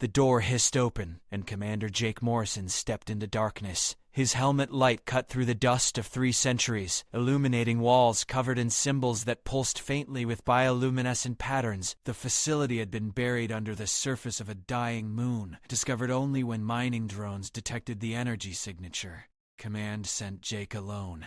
The door hissed open, and Commander Jake Morrison stepped into darkness. His helmet light cut through the dust of 3 centuries, illuminating walls covered in symbols that pulsed faintly with bioluminescent patterns. The facility had been buried under the surface of a dying moon, discovered only when mining drones detected the energy signature. Command sent Jake alone.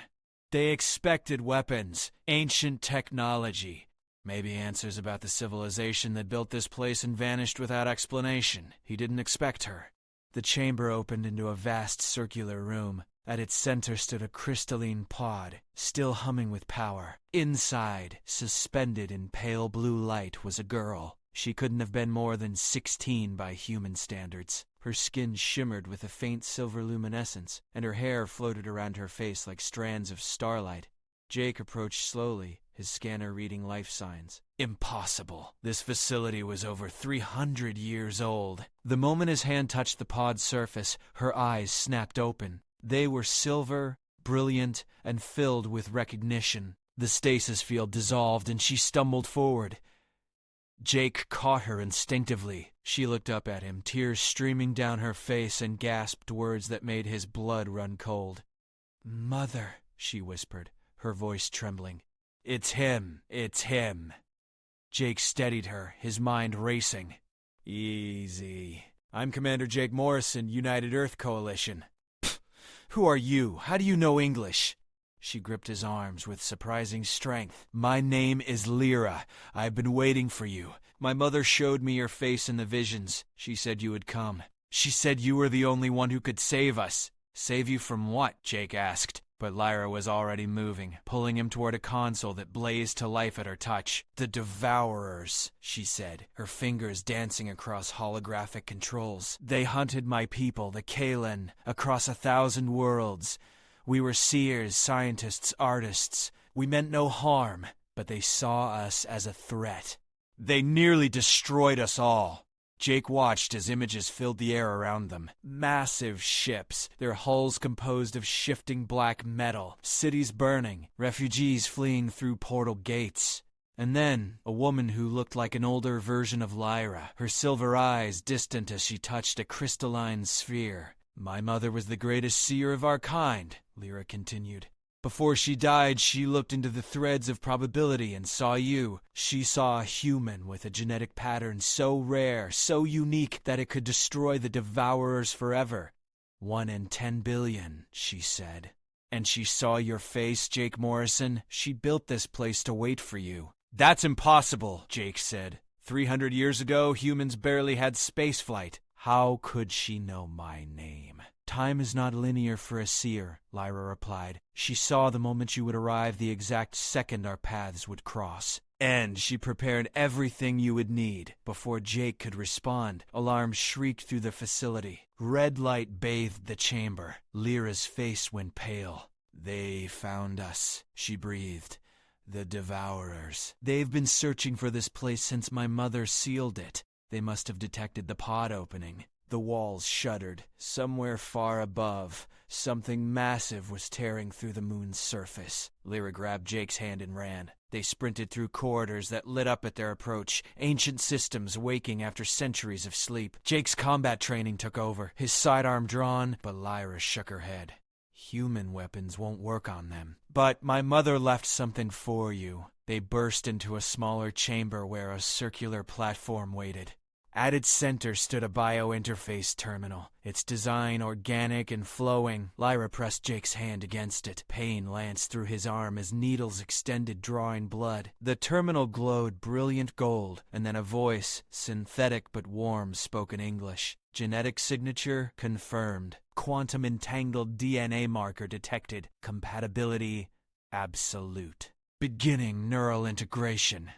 They expected weapons, ancient technology. Maybe answers about the civilization that built this place and vanished without explanation. He didn't expect her. The chamber opened into a vast circular room. At its center stood a crystalline pod, still humming with power. Inside, suspended in pale blue light, was a girl. She couldn't have been more than 16 by human standards. Her skin shimmered with a faint silver luminescence, and her hair floated around her face like strands of starlight. Jake approached slowly, his scanner reading life signs. Impossible. This facility was over 300 years old. The moment his hand touched the pod's surface, her eyes snapped open. They were silver, brilliant, and filled with recognition. The stasis field dissolved and she stumbled forward. Jake caught her instinctively. She looked up at him, tears streaming down her face, and gasped words that made his blood run cold. "Mother," she whispered, her voice trembling. "It's him. It's him." Jake steadied her, his mind racing. "Easy. I'm Commander Jake Morrison, United Earth Coalition." "Pfft, who are you? How do you know English?" She gripped his arms with surprising strength. "My name is Lyra. I've been waiting for you. My mother showed me your face in the visions. She said you would come. She said you were the only one who could save us." "Save you from what?" Jake asked. But Lyra was already moving, pulling him toward a console that blazed to life at her touch. "The Devourers," she said, her fingers dancing across holographic controls. "They hunted my people, the Kaelen, across 1,000 worlds. We were seers, scientists, artists. We meant no harm, but they saw us as a threat. They nearly destroyed us all." Jake watched as images filled the air around them. Massive ships, their hulls composed of shifting black metal, cities burning, refugees fleeing through portal gates. And then, a woman who looked like an older version of Lyra, her silver eyes distant as she touched a crystalline sphere. "My mother was the greatest seer of our kind," Lyra continued. "Before she died, she looked into the threads of probability and saw you. She saw a human with a genetic pattern so rare, so unique, that it could destroy the Devourers forever. 1 in 10 billion, she said. And she saw your face, Jake Morrison. She built this place to wait for you." "That's impossible," Jake said. 300 years ago, humans barely had spaceflight. "How could she know my name?" "Time is not linear for a seer," Lyra replied. "She saw the moment you would arrive, the exact second our paths would cross. And she prepared everything you would need." Before Jake could respond, alarms shrieked through the facility. Red light bathed the chamber. Lyra's face went pale. "They found us," she breathed. "The Devourers. They've been searching for this place since my mother sealed it. They must have detected the pod opening." The walls shuddered. Somewhere far above, something massive was tearing through the moon's surface. Lyra grabbed Jake's hand and ran. They sprinted through corridors that lit up at their approach, ancient systems waking after centuries of sleep. Jake's combat training took over, his sidearm drawn, but Lyra shook her head. "Human weapons won't work on them. But my mother left something for you." They burst into a smaller chamber where a circular platform waited. At its center stood a biointerface terminal, its design organic and flowing. Lyra pressed Jake's hand against it. Pain lanced through his arm as needles extended, drawing blood. The terminal glowed brilliant gold, and then a voice, synthetic but warm, spoke in English. "Genetic signature confirmed. Quantum entangled DNA marker detected. Compatibility absolute. Beginning neural integration."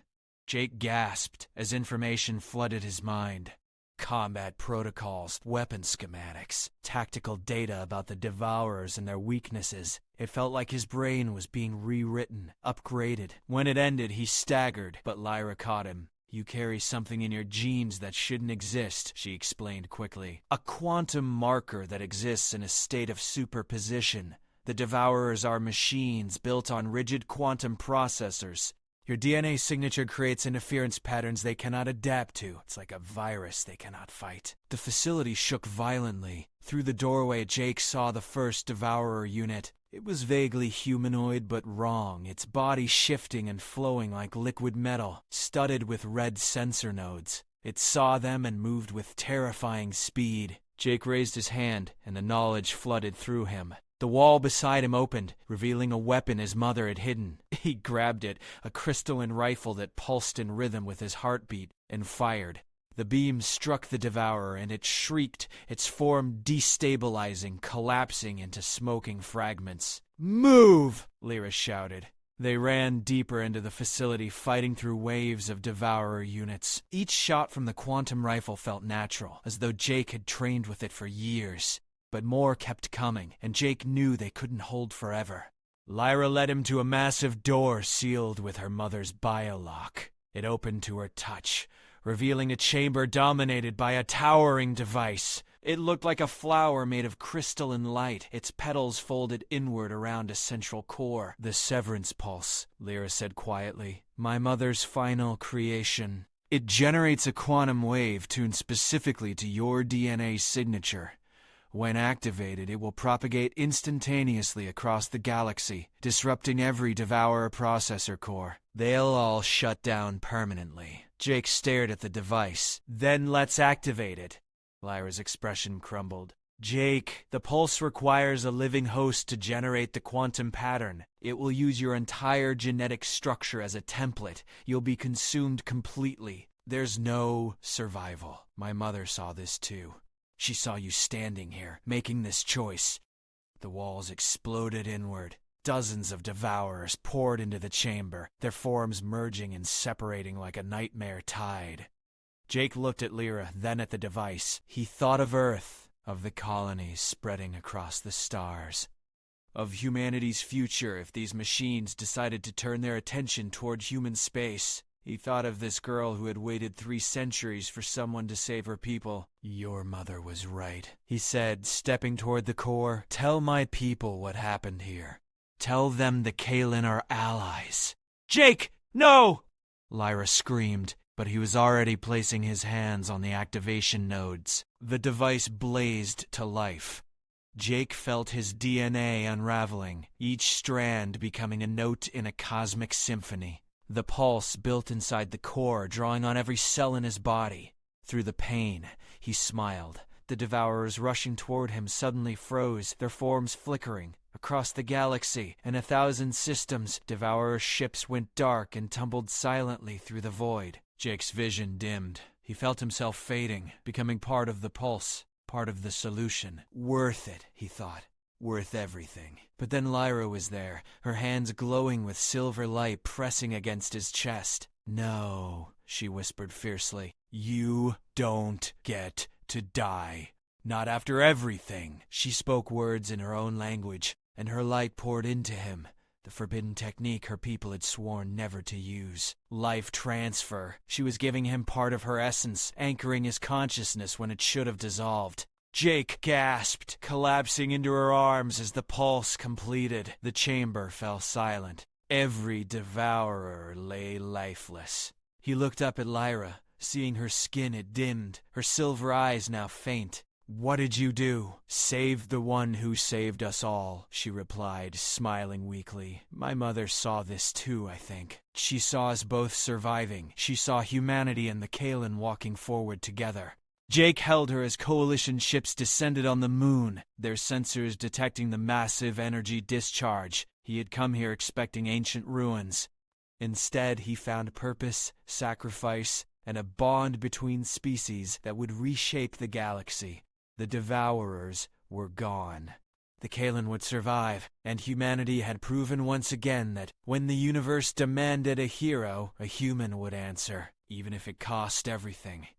Jake gasped as information flooded his mind. Combat protocols, weapon schematics, tactical data about the Devourers and their weaknesses. It felt like his brain was being rewritten, upgraded. When it ended, he staggered, but Lyra caught him. "You carry something in your genes that shouldn't exist," she explained quickly. "A quantum marker that exists in a state of superposition. The Devourers are machines built on rigid quantum processors. Your DNA signature creates interference patterns they cannot adapt to. It's like a virus they cannot fight. The facility shook violently. Through the doorway, Jake saw the first Devourer unit. It was vaguely humanoid but wrong, its body shifting and flowing like liquid metal, studded with red sensor nodes. It saw them and moved with terrifying speed. Jake raised his hand, and the knowledge flooded through him. The wall beside him opened, revealing a weapon his mother had hidden. He grabbed it, a crystalline rifle that pulsed in rhythm with his heartbeat, and fired. The beam struck the Devourer, and it shrieked, its form destabilizing, collapsing into smoking fragments. "Move!" Lyra shouted. They ran deeper into the facility, fighting through waves of Devourer units. Each shot from the quantum rifle felt natural, as though Jake had trained with it for years. But more kept coming, and Jake knew they couldn't hold forever. Lyra led him to a massive door sealed with her mother's biolock. It opened to her touch, revealing a chamber dominated by a towering device. It looked like a flower made of crystalline light, its petals folded inward around a central core. "The severance pulse," Lyra said quietly. "My mother's final creation. It generates a quantum wave tuned specifically to your DNA signature. When activated, it will propagate instantaneously across the galaxy, disrupting every Devourer processor core. They'll all shut down permanently." Jake stared at the device. "Then let's activate it." Lyra's expression crumbled. "Jake, the pulse requires a living host to generate the quantum pattern. It will use your entire genetic structure as a template. You'll be consumed completely. There's no survival. My mother saw this too. She saw you standing here, making this choice." The walls exploded inward. Dozens of Devourers poured into the chamber, their forms merging and separating like a nightmare tide. Jake looked at Lyra, then at the device. He thought of Earth, of the colonies spreading across the stars, of humanity's future if these machines decided to turn their attention toward human space. He thought of this girl who had waited 3 centuries for someone to save her people. "Your mother was right," he said, stepping toward the core. "Tell my people what happened here. Tell them the Kaelen are allies." "Jake, no!" Lyra screamed, but he was already placing his hands on the activation nodes. The device blazed to life. Jake felt his DNA unraveling, each strand becoming a note in a cosmic symphony. The pulse built inside the core, drawing on every cell in his body. Through the pain, he smiled. The Devourers rushing toward him suddenly froze, their forms flickering. Across the galaxy, in 1,000 systems, Devourer ships went dark and tumbled silently through the void. Jake's vision dimmed. He felt himself fading, becoming part of the pulse, part of the solution. Worth it, he thought. Worth everything. But then Lyra was there, her hands glowing with silver light pressing against his chest. "No," she whispered fiercely. "You don't get to die. Not after everything." She spoke words in her own language, and her light poured into him. The forbidden technique her people had sworn never to use. Life transfer. She was giving him part of her essence, anchoring his consciousness when it should have dissolved. Jake gasped, collapsing into her arms as the pulse completed. The chamber fell silent. Every Devourer lay lifeless. He looked up at Lyra. Seeing her skin had dimmed, her silver eyes now faint. "What did you do?" "Saved the one who saved us all," she replied, smiling weakly. "My mother saw this too, I think. She saw us both surviving. She saw humanity and the Kaelen walking forward together." Jake held her as coalition ships descended on the moon, their sensors detecting the massive energy discharge. He had come here expecting ancient ruins. Instead, he found purpose, sacrifice, and a bond between species that would reshape the galaxy. The Devourers were gone. The Kaelen would survive, and humanity had proven once again that when the universe demanded a hero, a human would answer, even if it cost everything.